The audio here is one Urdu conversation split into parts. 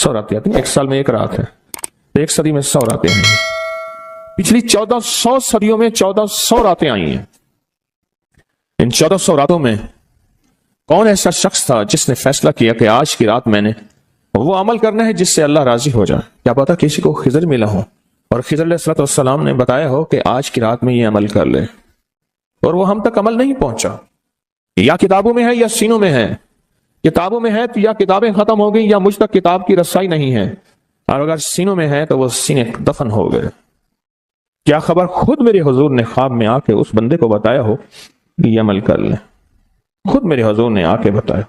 100 راتیں آتی ہیں، ایک سال میں ایک رات ہے، ایک صدی میں 100 راتیں ہیں۔ پچھلی 1400 صدیوں میں 1400 راتیں آئی ہیں۔ ان 1400 راتوں میں کون ایسا شخص تھا جس نے فیصلہ کیا کہ آج کی رات میں نے وہ عمل کرنا ہے جس سے اللہ راضی ہو جائے؟ کیا پتا کسی کو خضر ملا ہو اور خضر علیہ السلام نے بتایا ہو کہ آج کی رات میں یہ عمل کر لے، اور وہ ہم تک عمل نہیں پہنچا۔ یا کتابوں میں ہے یا سینوں میں ہے۔ کتابوں میں ہے تو یا کتابیں ختم ہو گئی یا مجھ تک کتاب کی رسائی نہیں ہے، اور اگر سینوں میں ہے تو وہ سینے دفن ہو گئے۔ کیا خبر خود میرے حضور نے خواب میں آ کے اس بندے کو بتایا ہو کہ یہ عمل کر لے، خود میرے حضور نے آ کے بتایا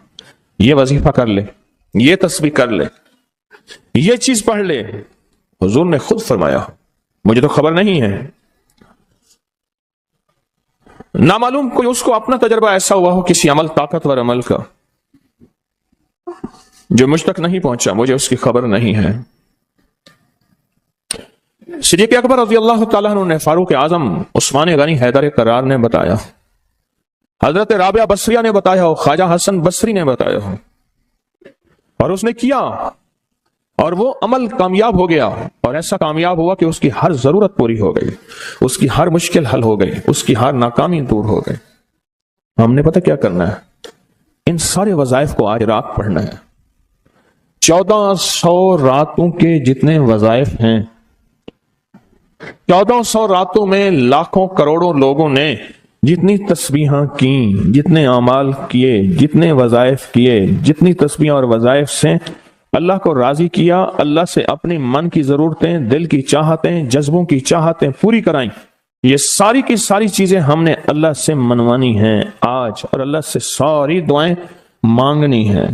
یہ وظیفہ کر لے، یہ تسبیح کر لے، یہ چیز پڑھ لے۔ حضور نے خود فرمایا مجھے تو خبر نہیں ہے۔ نامعلوم کوئی اس کو اپنا تجربہ ایسا ہوا ہو کسی عمل، طاقتور عمل کا، جو مجھ تک نہیں پہنچا، مجھے اس کی خبر نہیں ہے۔ صدیق اکبر رضی اللہ تعالیٰ عنہ نے، فاروق اعظم عثمان غنی حیدر کرار نے بتایا، حضرت رابعہ بصریہ نے بتایا ہو، خواجہ حسن بصری نے بتایا ہو، اور اس نے کیا اور وہ عمل کامیاب ہو گیا، اور ایسا کامیاب ہوا کہ اس کی ہر ضرورت پوری ہو گئی، اس کی ہر مشکل حل ہو گئی، اس کی ہر ناکامی دور ہو گئی۔ ہم نے پتہ کیا کرنا ہے؟ ان سارے وظائف کو آج رات پڑھنا ہے۔ 1400 راتوں کے جتنے وظائف ہیں، 1400 راتوں میں لاکھوں کروڑوں لوگوں نے جتنی تسبیحاں کیں، جتنے اعمال کیے، جتنے وظائف کیے، جتنی تسبیحاں اور وظائف سے اللہ کو راضی کیا، اللہ سے اپنی من کی ضرورتیں، دل کی چاہتیں، جذبوں کی چاہتیں پوری کرائیں، یہ ساری کی ساری چیزیں ہم نے اللہ سے منوانی ہیں آج، اور اللہ سے ساری دعائیں مانگنی ہیں۔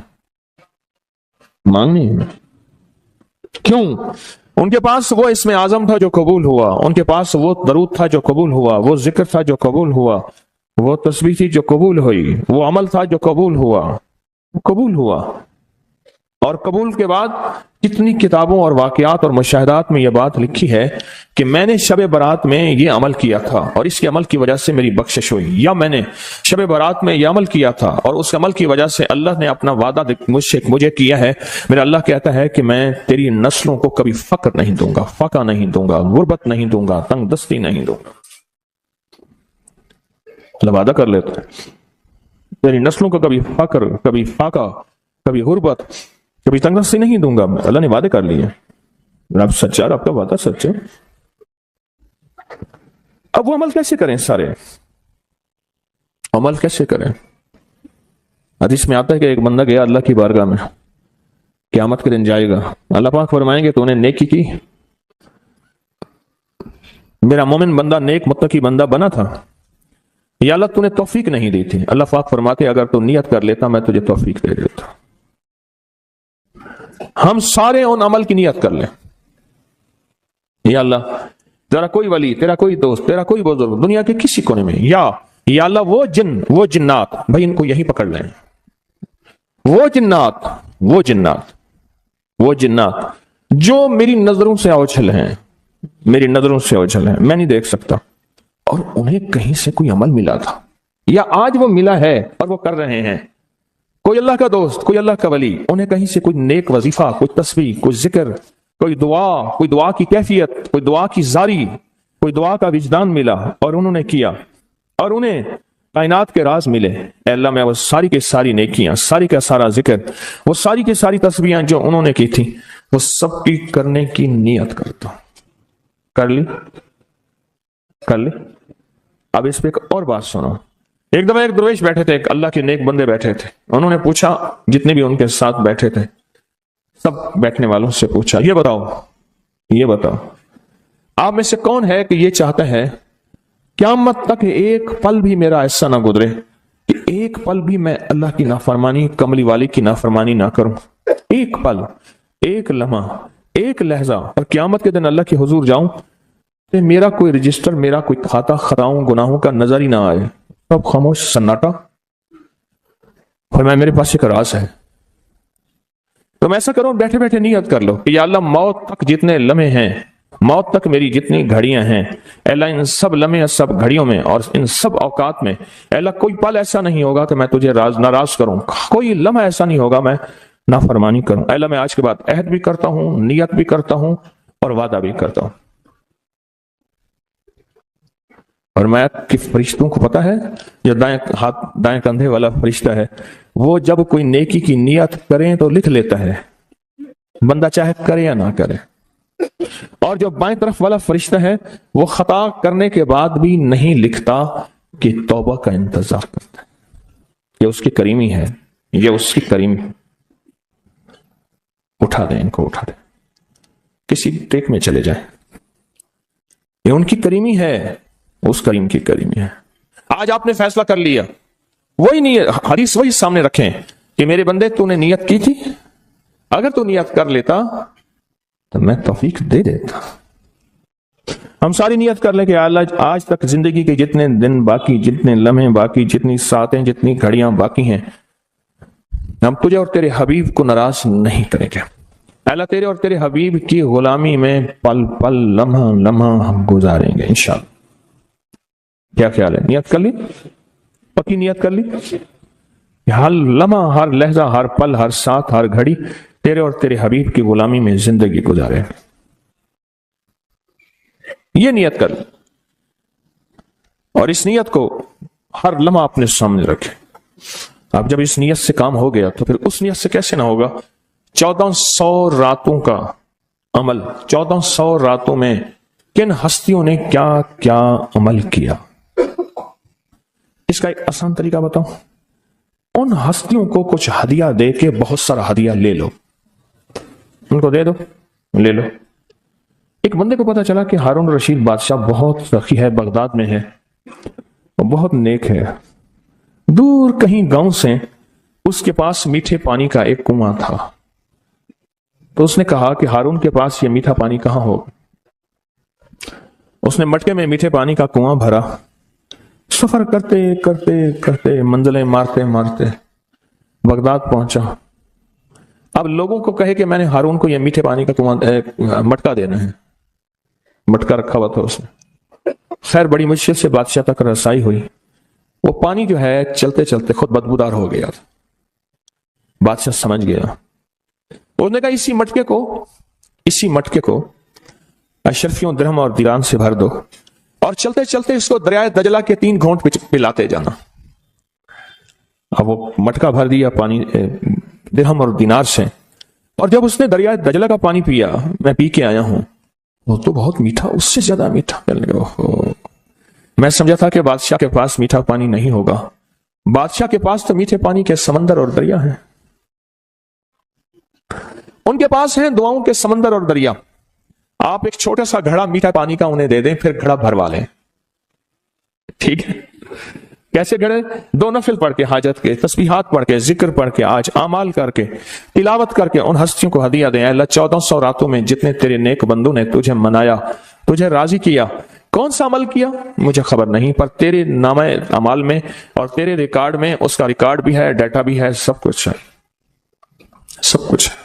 مانگنی ہے کیوں؟ ان کے پاس وہ اسم اعظم تھا جو قبول ہوا، ان کے پاس وہ درود تھا جو قبول ہوا، وہ ذکر تھا جو قبول ہوا، وہ تسبیح تھی جو قبول ہوئی، وہ عمل تھا جو قبول ہوا۔ اور قبول کے بعد کتنی کتابوں اور واقعات اور مشاہدات میں یہ بات لکھی ہے کہ میں نے شب برات میں یہ عمل کیا تھا اور اس کے عمل کی وجہ سے میری بخشش ہوئی، یا میں نے شب برات میں یہ عمل کیا تھا اور اس عمل کی وجہ سے اللہ نے اپنا وعدہ مجھے کیا ہے۔ میرا اللہ کہتا ہے کہ میں تیری نسلوں کو کبھی فقر نہیں دوں گا، فقہ نہیں دوں گا، غربت نہیں دوں گا، تنگ دستی نہیں دوں گا۔ اللہ وعدہ کر لیتا ہے تیری نسلوں کو کبھی فقر، کبھی فاقہ، کبھی غربت، کبھی تنگ دستی نہیں دوں گا۔ اللہ نے وعدے کر لیے، رب سچا، رب کا وعدہ سچا۔ اب وہ عمل کیسے کریں؟ سارے عمل کیسے کریں؟ حدیث میں آتا ہے کہ ایک بندہ گیا اللہ کی بارگاہ میں، قیامت کے دن جائے گا، اللہ پاک فرمائیں گے تو نے نیکی کی، میرا مومن بندہ نیک متقی بندہ بنا تھا، یا اللہ تو نے توفیق نہیں دی تھی؟ اللہ پاک فرماتے اگر تو نیت کر لیتا میں تجھے توفیق دے دیتا۔ ہم سارے ان عمل کی نیت کر لیں، یا اللہ تیرا کوئی ولی، تیرا کوئی دوست، تیرا کوئی بزرگ دنیا کے کسی کونے میں، یا اللہ وہ جن، وہ جنات، بھائی ان کو یہی پکڑ لیں، وہ جنات جو میری نظروں سے اوجھل ہیں، میں نہیں دیکھ سکتا، اور انہیں کہیں سے کوئی عمل ملا تھا یا آج وہ ملا ہے اور وہ کر رہے ہیں، کوئی اللہ کا دوست، کوئی اللہ کا ولی، انہیں کہیں سے کوئی نیک وظیفہ، کوئی تسبیح، کوئی ذکر، کوئی دعا کی کیفیت، کوئی دعا کی زاری، کوئی دعا کا وجدان ملا اور انہوں نے کیا، اور انہیں کائنات کے راز ملے۔ اے اللہ میں وہ ساری کی ساری نیکیاں، ساری کا سارا ذکر، وہ ساری کی ساری تسبیحاں جو انہوں نے کی تھی، وہ سب کی کرنے کی نیت کرتا ہوں۔ کر لی۔ اب اس پہ ایک اور بات سنو۔ ایک دفعہ ایک درویش بیٹھے تھے، ایک اللہ کے نیک بندے بیٹھے تھے، انہوں نے پوچھا، جتنے بھی ان کے ساتھ بیٹھے تھے سب بیٹھنے والوں سے پوچھا، یہ بتاؤ آپ میں سے کون ہے کہ یہ چاہتا ہے قیامت تک ایک پل بھی میرا ایسا نہ گزرے کہ ایک پل بھی میں اللہ کی نافرمانی، کملی والی کی نافرمانی نہ کروں، ایک پل، ایک لمحہ، ایک لہجہ، اور قیامت کے دن اللہ کے حضور جاؤں کہ میرا کوئی رجسٹر، میرا کوئی کھاتا خطاؤں گناہوں کا نظر ہی نہ آئے، سب خاموش، سناٹا۔ فرمایا میرے پاس ایک راز ہے، تم ایسا کرو، بیٹھے بیٹھے نیت کر لو کہ یا اللہ موت تک جتنے لمحے ہیں، موت تک میری جتنی گھڑیاں ہیں، اے اللہ ان سب لمحے، سب گھڑیوں میں اور ان سب اوقات میں، اے اللہ کوئی پل ایسا نہیں ہوگا کہ میں تجھے ناراض کروں، کوئی لمحہ ایسا نہیں ہوگا میں نافرمانی کروں. اے اللہ میں آج کے بعد عہد بھی کرتا ہوں، نیت بھی کرتا ہوں اور وعدہ بھی کرتا ہوں. اور میں کہ فرشتوں کو پتا ہے، جو دائیں کندھے والا فرشتہ ہے وہ جب کوئی نیکی کی نیت کریں تو لکھ لیتا ہے، بندہ چاہے کرے یا نہ کرے. اور جو بائیں طرف والا فرشتہ ہے وہ خطا کرنے کے بعد بھی نہیں لکھتا کہ توبہ کا انتظار کرتا ہے. یہ اس کی کریمی ہے، یہ اس کی کریمی. اٹھا دیں ان کو، اٹھا دیں، کسی ٹیک میں چلے جائیں. یہ ان کی کریمی ہے، اس کریم کی کریمی ہے. آج آپ نے فیصلہ کر لیا، وہی نیت، حدیث وہی سامنے رکھیں کہ میرے بندے تو نے نیت کی تھی، اگر تو نیت کر لیتا تو میں توفیق دے دیتا. ہم ساری نیت کر لیں کہ اللہ آج تک زندگی کے جتنے دن باقی، جتنے لمحے باقی، جتنی ساعتیں، جتنی گھڑیاں باقی ہیں، ہم تجھے اور تیرے حبیب کو ناراض نہیں کریں گے. اللہ تیرے اور تیرے حبیب کی غلامی میں پل پل، لمحہ لمحہ ہم گزاریں گے انشاءاللہ. کیا خیال ہے؟ نیت کر لی؟ پکی نیت کر لی؟ ہر لمحہ، ہر لہجہ، ہر پل، ہر ساتھ، ہر گھڑی تیرے اور تیرے حبیب کی غلامی میں زندگی گزارے. یہ نیت کر، اور اس نیت کو ہر لمحہ اپنے سامنے رکھے. اب جب اس نیت سے کام ہو گیا تو پھر اس نیت سے کیسے نہ ہوگا؟ 1400 راتوں کا عمل، 1400 راتوں میں کن ہستیوں نے کیا کیا عمل کیا، اس کا ایک آسان طریقہ بتاؤں. ان ہستیوں کو کچھ ہدیہ دے کے بہت سارا ہدیہ لے لو، ان کو دے دو، لے لو. ایک بندے کو پتا چلا کہ ہارون رشید بادشاہ بہت سخی ہے، بغداد میں ہے، بہت نیک ہے. دور کہیں گاؤں سے اس کے پاس میٹھے پانی کا ایک کنواں تھا. تو اس نے کہا کہ ہارون کے پاس یہ میٹھا پانی کہاں ہو. اس نے مٹکے میں میٹھے پانی کا کنواں بھرا. سفر کرتے کرتے کرتے، منزلیں مارتے مارتے بغداد پہنچا. اب لوگوں کو کہے کہ میں نے ہارون کو یہ میٹھے پانی کا کنواں مٹکا دینا ہے. مٹکا رکھا ہوا تھا اس نے. خیر بڑی مشکل سے بادشاہ تک رسائی ہوئی. وہ پانی جو ہے چلتے چلتے خود بدبودار ہو گیا. بادشاہ سمجھ گیا. انہوں نے کہا اسی مٹکے کو اشرفیوں، درہم اور دیران سے بھر دو، اور چلتے چلتے اس کو دریائے دجلہ کے 3 گھونٹ پلاتے جانا. اب وہ مٹکا بھر دیا پانی درہم اور دینار سے، اور جب اس نے دریائے دجلہ کا پانی پیا، میں پی کے آیا ہوں، وہ تو بہت میٹھا، اس سے زیادہ میٹھا. میں سمجھا تھا کہ بادشاہ کے پاس میٹھا پانی نہیں ہوگا. بادشاہ کے پاس تو میٹھے پانی کے سمندر اور دریا ہیں. ان کے پاس ہیں دعاؤں کے سمندر اور دریا. آپ ایک چھوٹا سا گھڑا میٹھا پانی کا انہیں دے دیں، پھر گھڑا بھروا لیں. ٹھیک ہے؟ کیسے گھڑے؟ 2 نفل پڑھ کے، حاجت کے، تسبیحات پڑھ کے، ذکر پڑھ کے، آج اعمال کر کے، تلاوت کر کے ان ہستیوں کو ہدیہ دیں. اللہ 1400 راتوں میں جتنے تیرے نیک بندوں نے تجھے منایا، تجھے راضی کیا، کون سا عمل کیا مجھے خبر نہیں، پر تیرے نامہ اعمال میں اور تیرے ریکارڈ میں اس کا ریکارڈ بھی ہے، ڈیٹا بھی ہے، سب کچھ ہے، سب کچھ ہے.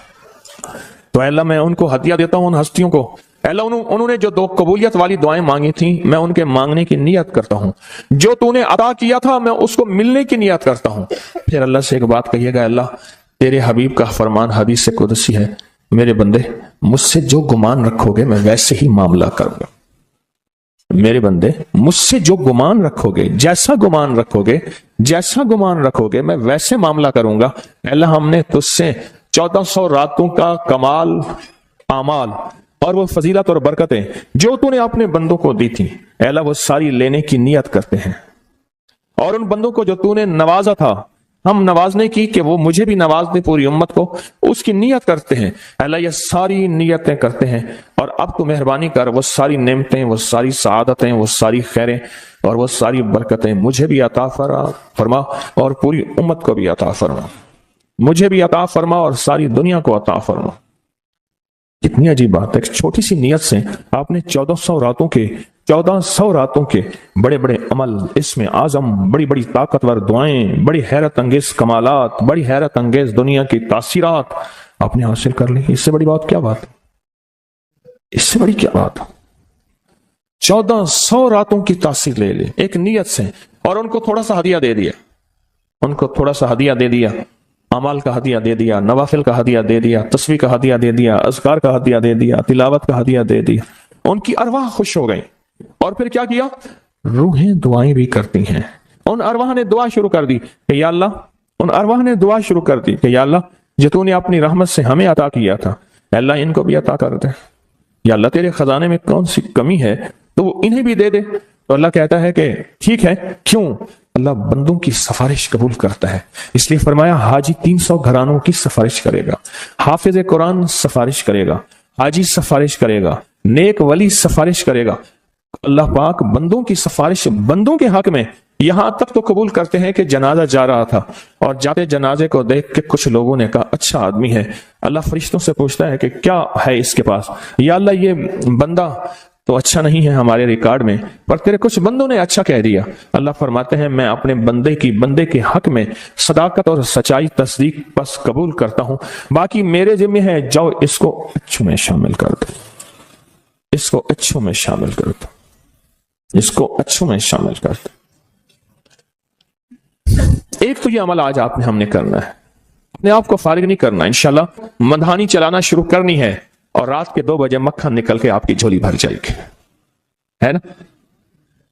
تو اے اللہ میں ان کو ہدیہ دیتا ہوں، ان ہستیوں کو. اے اللہ انہوں نے جو 2 قبولیت والی دعائیں مانگی تھیں، میں ان کے مانگنے کی نیت کرتا ہوں. جو تو نے عطا کیا تھا میں اس کو ملنے کی نیت کرتا ہوں. پھر اللہ سے ایک بات کہیے گا، اللہ تیرے حبیب کا فرمان حدیث قدسی ہے، میرے بندے مجھ سے جو گمان رکھو گے میں ویسے ہی معاملہ کروں گا. میرے بندے مجھ سے جو گمان رکھو گے، جیسا گمان رکھو گے میں ویسے معاملہ کروں گا. اللہ ہم نے تجھ سے 1400 راتوں کا کمال اعمال اور وہ فضیلت اور برکتیں جو تو نے اپنے بندوں کو دی تھی، اے اللہ وہ ساری لینے کی نیت کرتے ہیں. اور ان بندوں کو جو تو نے نوازا تھا ہم نوازنے کی، کہ وہ مجھے بھی نواز دے، پوری امت کو، اس کی نیت کرتے ہیں. اللہ یہ ساری نیتیں کرتے ہیں. اور اب تو مہربانی کر وہ ساری نعمتیں، وہ ساری سعادتیں، وہ ساری خیریں اور وہ ساری برکتیں مجھے بھی عطا فرما اور پوری امت کو بھی عطا فرما. مجھے بھی عطا فرما اور ساری دنیا کو عطا فرما. کتنی عجیب بات ہے، ایک چھوٹی سی نیت سے آپ نے 1400 راتوں کے بڑے بڑے عمل، اس میں اعظم، بڑی بڑی طاقتور دعائیں، بڑی حیرت انگیز کمالات، بڑی حیرت انگیز دنیا کی تاثیرات آپ نے حاصل کر لی. اس سے بڑی بات کیا بات ہے؟ اس سے بڑی کیا بات؟ 1400 راتوں کی تاثیر لے لے ایک نیت سے، اور ان کو تھوڑا سا ہدیہ دے دیا، اعمال کا ہدیہ دے دیا، نوافل کا ہدیہ دے دیا، تسبیح کا ہدیہ دے دیا، اذکار کا ہدیہ دے دیا، تلاوت کا ہدیہ دے دیا، ان کی ارواح خوش ہو گئی۔ اور پھر کیا کیا؟ روحیں دعائیں بھی کرتی ہیں۔ ان ارواح نے دعا شروع کر دی کہ یا اللہ، ان ارواح نے دعا شروع کر دی کہ یا اللہ، جو تو نے اپنی رحمت سے ہمیں عطا کیا تھا، اے اللہ ان کو بھی عطا کر دے۔ یا اللہ تیرے خزانے میں کون سی کمی ہے تو وہ انہیں بھی دے دے۔ تو اللہ کہتا ہے کہ ٹھیک ہے، کیوں؟ اللہ بندوں کی سفارش قبول کرتا ہے، اس لیے فرمایا حاجی 300 گھرانوں کی سفارش کرے گا، حافظ قرآن سفارش کرے گا، حاجی سفارش کرے گا، نیک ولی سفارش کرے گا۔ اللہ پاک بندوں کی سفارش بندوں کے حق میں یہاں تک تو قبول کرتے ہیں کہ جنازہ جا رہا تھا اور جاتے جنازے کو دیکھ کے کچھ لوگوں نے کہا اچھا آدمی ہے، اللہ فرشتوں سے پوچھتا ہے کہ کیا ہے اس کے پاس؟ یا اللہ یہ بندہ تو اچھا نہیں ہے ہمارے ریکارڈ میں، پر تیرے کچھ بندوں نے اچھا کہہ دیا۔ اللہ فرماتے ہیں میں اپنے بندے کے حق میں صداقت اور سچائی تصدیق بس قبول کرتا ہوں، باقی میرے ذمہ ہے، جاؤ اس کو اچھوں میں شامل کر دو، اس کو اچھوں میں شامل کر دو، اس کو اچھوں میں شامل کر دو۔ ایک تو یہ عمل آج ہم نے کرنا ہے، اپنے آپ کو فارغ نہیں کرنا، انشاءاللہ مدھانی چلانا شروع کرنی ہے اور رات کے 2 بجے مکھن نکل کے آپ کی جھولی بھر جائے گی، ہے نا؟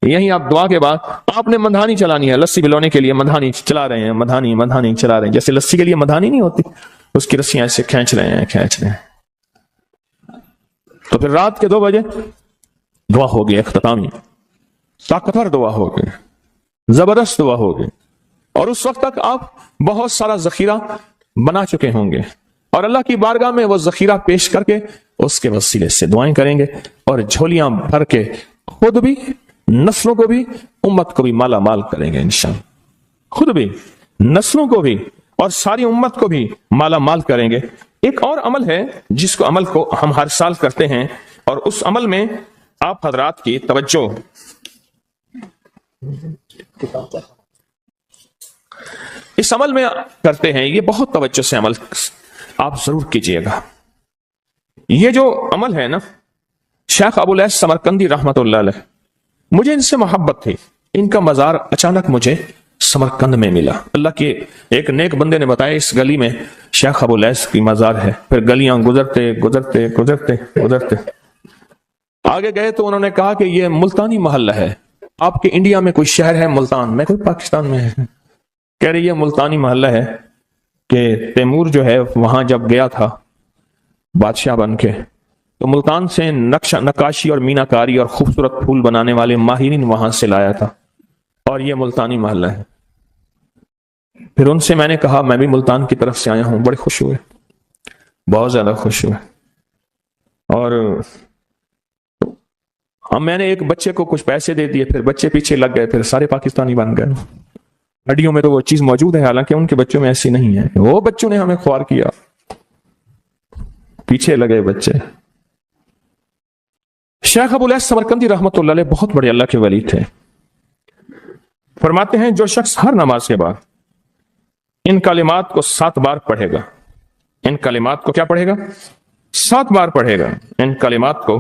یہی آپ دعا کے بعد آپ نے مدھانی چلانی ہے، لسی بلونے کے لیے مدھانی چلا رہے ہیں، مدھانی چلا رہے ہیں، جیسے لسی کے لیے مدھانی نہیں ہوتی، اس کی رسیاں ایسے کھینچ رہے ہیں۔ تو پھر رات کے 2 بجے دعا ہوگی، اختتامی طاقتور دعا ہوگی، زبردست دعا ہوگی، اور اس وقت تک آپ بہت سارا ذخیرہ بنا چکے ہوں گے اور اللہ کی بارگاہ میں وہ ذخیرہ پیش کر کے اس کے وسیلے سے دعائیں کریں گے اور جھولیاں بھر کے خود بھی، نسلوں کو بھی، امت کو بھی مالا مال کریں گے انشاءاللہ، خود بھی، نسلوں کو بھی اور ساری امت کو بھی مالا مال کریں گے۔ ایک اور عمل ہے جس کو عمل کو ہم ہر سال کرتے ہیں اور اس عمل میں آپ حضرات کی توجہ، اس عمل میں کرتے ہیں، یہ بہت توجہ سے عمل آپ ضرور کیجئے گا۔ یہ جو عمل ہے نا، شیخ ابو الیاس سمرقندی رحمت اللہ علیہ، مجھے ان سے محبت تھی، ان کا مزار اچانک مجھے سمرقند میں ملا، اللہ کے ایک نیک بندے نے بتایا اس گلی میں شیخ ابو الیاس کی مزار ہے۔ پھر گلیاں گزرتے آگے گئے تو انہوں نے کہا کہ یہ ملتانی محلہ ہے، آپ کے انڈیا میں کوئی شہر ہے ملتان؟ میں کوئی پاکستان میں ہے، کہہ رہی یہ ملتانی محلہ ہے کہ تیمور جو ہے وہاں جب گیا تھا بادشاہ بن کے تو ملتان سے نقاشی اور مینا کاری اور خوبصورت پھول بنانے والے ماہرین وہاں سے لایا تھا اور یہ ملتانی محلہ ہے۔ پھر ان سے میں نے کہا میں بھی ملتان کی طرف سے آیا ہوں، بڑے خوش ہوئے، بہت زیادہ خوش ہوئے، اور میں نے ایک بچے کو کچھ پیسے دے دیے، پھر بچے پیچھے لگ گئے، پھر سارے پاکستانی بن گئے۔ ہڈیوں میں تو وہ چیز موجود ہے، حالانکہ ان کے بچوں میں ایسی نہیں ہے، وہ بچوں نے ہمیں خوار کیا، پیچھے لگے بچے۔ شیخ ابو الیاس سمرقندی رحمت اللہ علیہ بہت بڑے اللہ کے ولی تھے، فرماتے ہیں جو شخص ہر نماز کے بعد ان کلمات کو 7 بار پڑھے گا، ان کلمات کو کیا پڑھے گا؟ 7 بار پڑھے گا۔ ان کلمات کو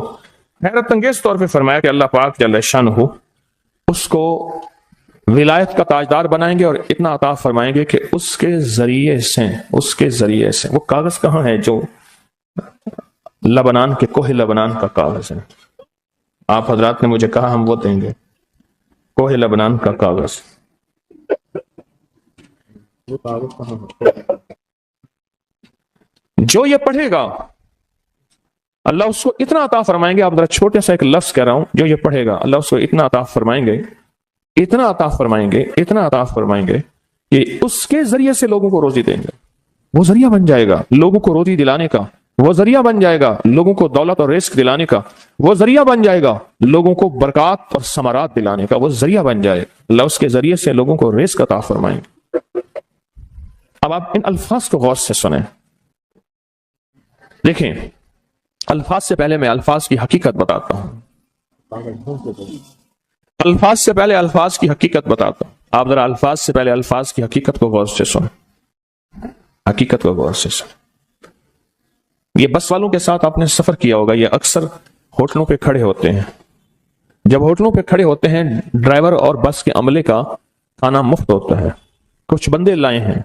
حیرت انگیز طور پہ فرمایا کہ اللہ پاک جل شانہ اس کو ولایت کا تاجدار بنائیں گے اور اتنا عطا فرمائیں گے کہ اس کے ذریعے سے وہ کاغذ کہاں ہے جو لبنان کے کوہ لبنان کا کاغذ ہے، آپ حضرات نے مجھے کہا ہم وہ دیں گے، کوہ لبنان کا کاغذ، جو یہ پڑھے گا اللہ اس کو اتنا عطا فرمائیں گے۔ آپ ذرا چھوٹے سا ایک لفظ کہہ رہا ہوں، جو یہ پڑھے گا اللہ اس کو اتنا عطا فرمائیں گے، اتنا عطا فرمائیں گے کہ اس کے ذریعے سے لوگوں کو روزی دیں گے، وہ ذریعہ بن جائے گا لوگوں کو روزی دلانے کا، وہ ذریعہ بن جائے گا لوگوں کو دولت اور رزق دلانے کا، وہ ذریعہ بن جائے گا لوگوں کو برکات اور ثمرات دلانے کا، وہ ذریعہ بن جائے اللہ اس کے ذریعے سے لوگوں کو رزق عطا فرمائیں گے۔ اب آپ ان الفاظ کو غور سے سنیں، دیکھیں الفاظ سے پہلے میں الفاظ کی حقیقت بتاتا ہوں، الفاظ سے پہلے الفاظ کی حقیقت بتاتا ہوں، آپ ذرا الفاظ سے پہلے الفاظ کی حقیقت کو غور سے سنیں، حقیقت کو غور سے سنیں۔ یہ بس والوں کے ساتھ آپ نے سفر کیا ہوگا، یہ اکثر ہوٹلوں پہ کھڑے ہوتے ہیں، جب ہوٹلوں پہ کھڑے ہوتے ہیں ڈرائیور اور بس کے عملے کا کھانا مفت ہوتا ہے، کچھ بندے لائے ہیں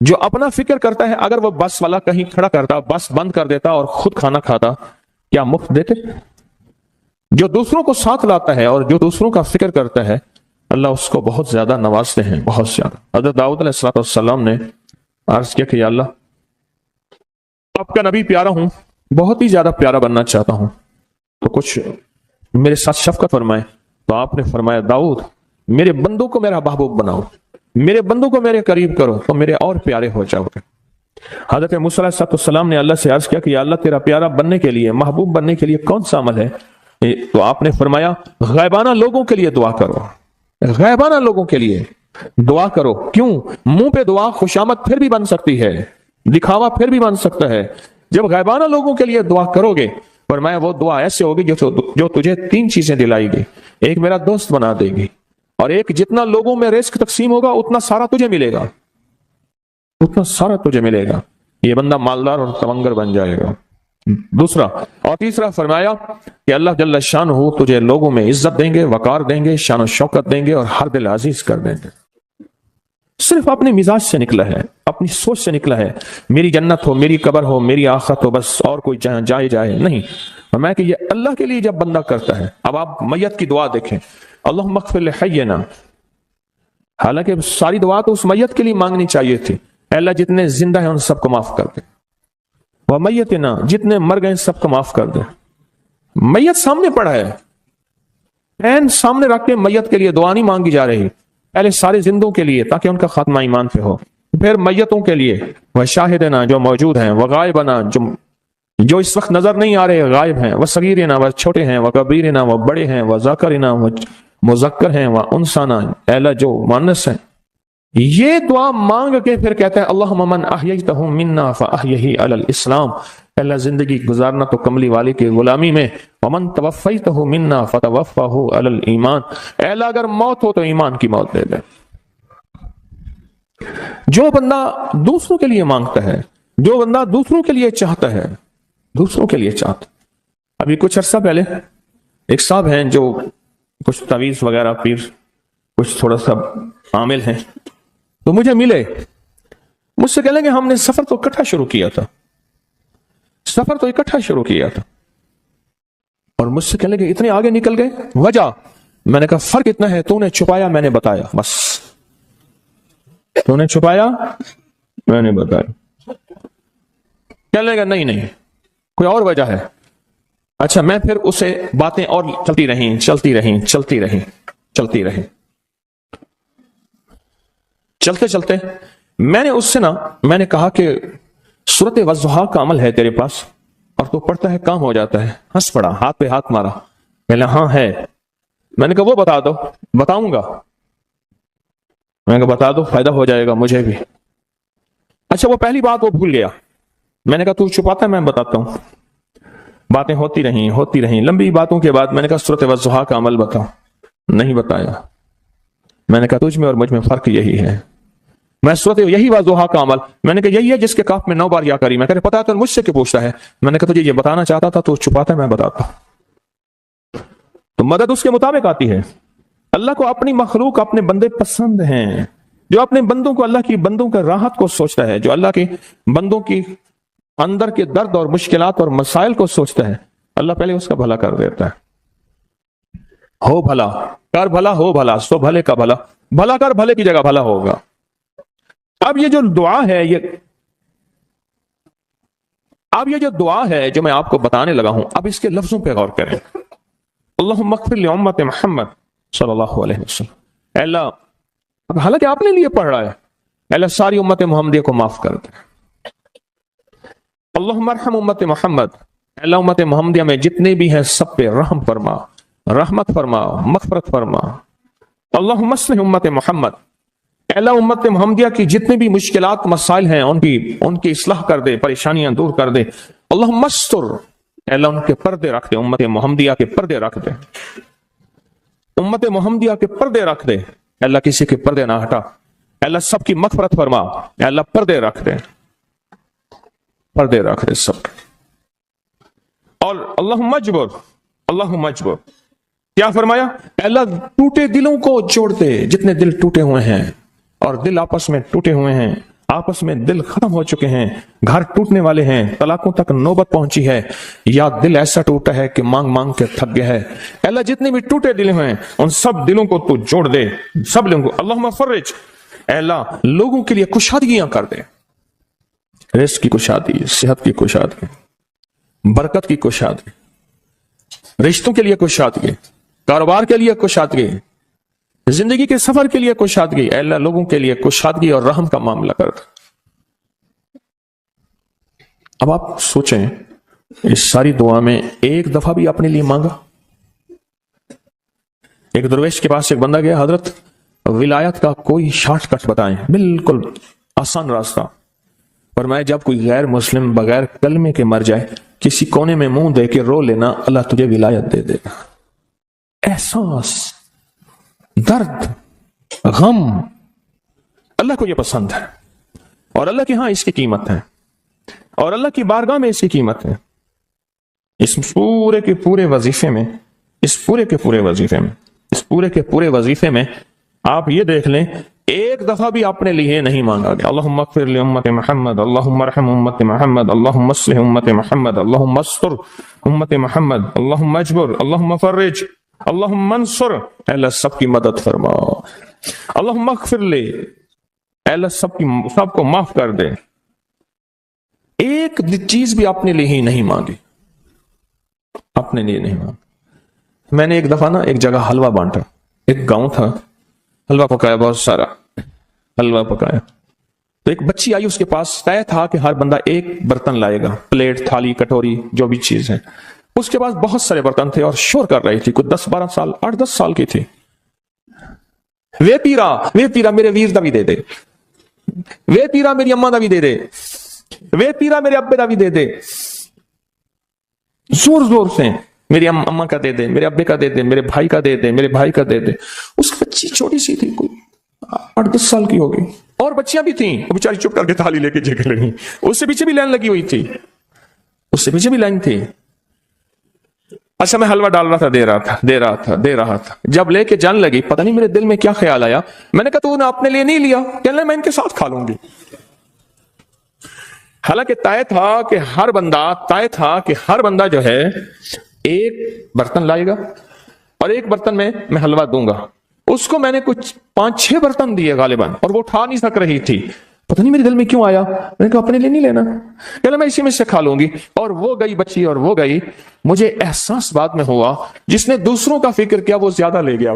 جو اپنا فکر کرتا ہے اگر وہ بس والا کہیں کھڑا کرتا، بس بند کر دیتا اور خود کھانا کھاتا، کیا مفت دیتے؟ جو دوسروں کو ساتھ لاتا ہے اور جو دوسروں کا فکر کرتا ہے، اللہ اس کو بہت زیادہ نوازتے ہیں، بہت زیادہ۔ حضرت داؤد علیہ السلام نے عرض کیا کہ یا اللہ، آپ کا نبی پیارا ہوں، بہت ہی زیادہ پیارا بننا چاہتا ہوں، تو کچھ میرے ساتھ شفقت فرمائے۔ تو آپ نے فرمایا داؤد، میرے بندوں کو میرا محبوب بناؤ، میرے بندوں کو میرے قریب کرو تو میرے اور پیارے ہو جاؤ گے۔ حضرت موسیٰ علیہ السلام نے اللہ سے عرض کیا کہ یا اللہ، تیرا پیارا بننے کے لیے، محبوب بننے کے لیے کون سا عمل ہے؟ تو آپ نے فرمایا غائبانہ لوگوں کے لیے دعا کرو، غائبانہ لوگوں کے لیے دعا کرو۔ کیوں؟ منہ پہ دعا خوشامد پھر بھی بن سکتی ہے، دکھاوا پھر بھی بن سکتا ہے۔ جب غائبانہ لوگوں کے لیے دعا کرو گے، فرمایا وہ دعا ایسے ہوگی جو تجھے 3 چیزیں دلائے گی۔ ایک میرا دوست بنا دے گی، اور ایک جتنا لوگوں میں رزق تقسیم ہوگا اتنا سارا تجھے ملے گا، اتنا سارا تجھے ملے گا۔ یہ بندہ مالدار اور تمنگر بن جائے گا۔ دوسرا اور تیسرا فرمایا کہ اللہ جل شانہ تجھے لوگوں میں عزت دیں گے، وقار دیں گے، شان و شوکت دیں گے، اور ہر دل عزیز کر دیں گے۔ صرف اپنے مزاج سے نکلا ہے، اپنی سوچ سے نکلا ہے، میری جنت ہو، میری قبر ہو، میری آخرت ہو، بس اور کوئی جائے نہیں۔ فرمایا کہ یہ اللہ کے لیے جب بندہ کرتا ہے۔ اب آپ میت کی دعا دیکھیں، اللہم اغفر لحینا، حالانکہ ساری دعا تو اس میت کے لیے مانگنی چاہیے تھی، اے اللہ جتنے زندہ ہیں ان سب کو معاف کر دے، وہ میتنا، جتنے مر گئے سب کو معاف کر دے۔ میت سامنے پڑا ہے، عین سامنے رکھ کے میت کے لیے دعا نہیں مانگی جا رہی، پہلے سارے زندوں کے لیے تاکہ ان کا خاتمہ ایمان پہ ہو، پھر میتوں کے لیے، وہ شاہدنا جو موجود ہیں، وہ غائبنا جو اس وقت نظر نہیں آ رہے، غائب ہیں، وہ صغیرنا وہ چھوٹے ہیں، وہ کبیرنا وہ بڑے ہیں، وہ ذکرنا وہ مذکر ہیں، وہ انسانا اے اللہ جو مؤنث ہیں۔ یہ دعا مانگ کے پھر کہتا ہے اللہم من احییتہ منا فاحیہ علی الاسلام، اللہ زندگی گزارنا تو کملی والے کی غلامی میں، ومن توفیتہ منا فتوفہ علی الایمان، اے اللہ اگر موت ہو تو ایمان کی موت دے دے۔ جو بندہ دوسروں کے لیے مانگتا ہے، جو بندہ دوسروں کے لیے چاہتا ہے، دوسروں کے لیے چاہتا۔ ابھی کچھ عرصہ پہلے ایک صاحب ہیں جو کچھ تعویذ وغیرہ پیر کچھ تھوڑا سا عامل ہیں، تو مجھے ملے، مجھ سے کہنے کہ ہم نے سفر تو اکٹھا شروع کیا تھا، اور مجھ سے کہنے کہ اتنے آگے نکل گئے، وجہ؟ میں نے کہا فرق اتنا ہے، تو نے چھپایا میں نے بتایا، بس تو نے چھپایا میں نے بتایا۔ کہنے لگا نہیں کوئی اور وجہ ہے۔ اچھا، میں پھر اسے باتیں اور چلتی رہیں۔ چلتے میں نے اس سے میں نے کہا کہ سورۃ والضحیٰ کا عمل ہے تیرے پاس اور تو پڑھتا ہے کام ہو جاتا ہے؟ ہنس پڑا، ہاتھ پہ ہاتھ مارا، کہنے ہاں ہے۔ میں نے کہا وہ بتا دو۔ بتاؤں گا، میں نے کہا بتا دو، فائدہ ہو جائے گا مجھے بھی۔ اچھا، وہ پہلی بات وہ بھول گیا۔ میں نے کہا تو چھپاتا ہے، میں بتاتا ہوں۔ باتیں ہوتی رہیں لمبی باتوں کے بعد میں نے کہا سورۃ والضحیٰ کا عمل بتاؤ، نہیں بتایا۔ میں نے کہا تجھ میں اور مجھ میں فرق یہی ہے، میں سورۃ یہی والضحیٰ کا عمل، میں نے کہا یہی ہے جس کے کاف میں 9 بار یا کری۔ میں کہا پتا ہے تو مجھ سے کیوں پوچھتا ہے؟ میں نے کہا تجھے یہ بتانا چاہتا تھا تو چھپاتا ہے، میں بتاتا۔ تو مدد اس کے مطابق آتی ہے۔ اللہ کو اپنی مخلوق، اپنے بندے پسند ہیں، جو اپنے بندوں کو، اللہ کی بندوں کا راحت کو سوچتا ہے، جو اللہ کے بندوں کی اندر کے درد اور مشکلات اور مسائل کو سوچتا ہے، اللہ پہلے اس کا بھلا کر دیتا ہے۔ ہو بھلا کر بھلا، ہو بھلا سو بھلے کا بھلا، بھلا کر بھلے کی جگہ بھلا ہوگا۔ اب یہ جو دعا ہے جو میں آپ کو بتانے لگا ہوں، اب اس کے لفظوں پہ غور کریں۔ اللہم اغفر لامت محمد صلی اللہ علیہ وسلم، اے اللہ، اب حالانکہ آپ نے لیے پڑھ رہا ہے، اے اللہ ساری امت محمدیہ کو معاف کر دے۔ اللہم ارحم امت محمد، اے اللہ امت محمدیہ میں جتنے بھی ہیں سب پہ رحم فرما، رحمت فرما، مغفرت فرما۔ اللہم اصلح امت محمد، اے اللہ امت محمدیہ کی جتنے بھی مشکلات مسائل ہیں ان کی اصلاح کر دے، پریشانیاں دور کر دے۔ اللہم استر، اے اللہ ان کے پردے رکھ دے، امت محمدیہ کے پردے رکھ دے، امت محمدیہ کے پردے رکھ دے، اے اللہ کسی کے پردے نہ ہٹا، اے اللہ سب کی مغفرت فرما، اے اللہ پردے رکھ دے، پردے رکھ دے سب۔ اور اللہم اجبر، کیا فرمایا؟ اے اللہ ٹوٹے دلوں کو جوڑ دے، جتنے دل ٹوٹے ہوئے ہیں اور دل آپس میں ٹوٹے ہوئے ہیں آپس میں دل ختم ہو چکے ہیں، گھر ٹوٹنے والے ہیں، طلاقوں تک نوبت پہنچی ہے، یا دل ایسا ٹوٹا ہے کہ مانگ مانگ کے تھک گیا ہے۔ اے اللہ جتنے بھی ٹوٹے دل ہیں ان سب دلوں کو تو جوڑ دے، سب دلوں کو اللہم فرج، اے اللہ لوگوں کے لیے کشادگیاں کر دے، رزق کی کشادگی، صحت کی کشادگی، برکت کی کشادگی، رشتوں کے لیے کشادگی، کاروبار کے لیے کشادگی، زندگی کے سفر کے لیے کشادگی، اے اللہ لوگوں کے لیے کشادگی اور رحم کا معاملہ کر دے۔ اب آپ سوچیں اس ساری دعا میں ایک دفعہ بھی اپنے لیے مانگا؟ ایک درویش کے پاس ایک بندہ گیا، حضرت ولایت کا کوئی شارٹ کٹ بتائیں، بالکل آسان راستہ۔ فرمایا جب کوئی غیر مسلم بغیر کلمے کے مر جائے، کسی کونے میں منہ دے کے رو لینا، اللہ تجھے ولایت دے دے گا۔ احساس، درد، غم، اللہ کو یہ پسند ہے، اور اللہ کے ہاں اس کی قیمت ہے، اور اللہ کی بارگاہ میں اس کی قیمت ہے۔ اس پورے کے پورے وظیفے میں آپ یہ دیکھ لیں ایک دفعہ بھی اپنے لیے نہیں مانگا گیا اللہم اغفر لامت محمد، اللہم ارحم امت محمد، اللہم اصلح امت محمد، اللہم استر امت محمد، اللہم اجبر، اللہم فرج، اللہم منصر، اے اللہ سب کی مدد فرما، اللہم اغفر لے، اے اللہ سب کو معاف کر دے۔ ایک چیز بھی اپنے لیے ہی نہیں مانگی، اپنے لیے نہیں مانگی۔ میں نے ایک دفعہ ایک جگہ حلوہ بانٹا، ایک گاؤں تھا، حلوہ پکایا، بہت سارا حلوہ پکایا، تو ایک بچی آئی، اس کے پاس طے تھا کہ ہر بندہ ایک برتن لائے گا، پلیٹ، تھالی، کٹوری، جو بھی چیز ہے۔ اس کے پاس بہت سارے برتن تھے اور شور کر رہی تھی، کچھ 10-12 سال، 8-10 سال کی تھی۔ وے پیرا میرے ویر دا بھی دے دے، وے پیرا میری اماں دا بھی دے دے، وے پیرا میرے ابے دا بھی دے دے، زور زور سے میری اماں کا دے دے، میرے ابے کا دے دے، میرے بھائی کا دے دے، میرے بھائی کا دے دے۔ اس کی بچی چھوٹی سی تھی، کوئی 8-10 سال کی ہوگی، اور بچیاں بھی تھیں، وہ بیچاری چپ کر کے تھالی لے کے جگہ لگی، اس سے پیچھے بھی لائن لگی ہوئی تھی، اس سے پیچھے بھی لائن تھی۔ اچھا میں حلوہ ڈال رہا تھا، دے رہا تھا، جب لے کے جان لگی، پتہ نہیں میرے دل میں کیا خیال آیا، میں نے کہا تو نے اپنے لیے نہیں لیا، کہنے میں ان کے ساتھ کھا لوں گی۔ حالانکہ طے تھا کہ ہر بندہ جو ہے ایک برتن لائے گا اور ایک برتن میں حلوہ دوں گا۔ اس کو میں نے کچھ 5-6 برتن دیے غالباً، اور وہ اٹھا نہیں سک رہی تھی، پتہ نہیں میرے دل میں کیوں آیا، میں نے کہا اپنے لیے نہیں لینا، کہنا میں اسی میں سے کھا لوں گی، اور وہ گئی بچی اور وہ گئی۔ مجھے احساس بعد میں ہوا جس نے دوسروں کا فکر کیا وہ زیادہ لے گیا۔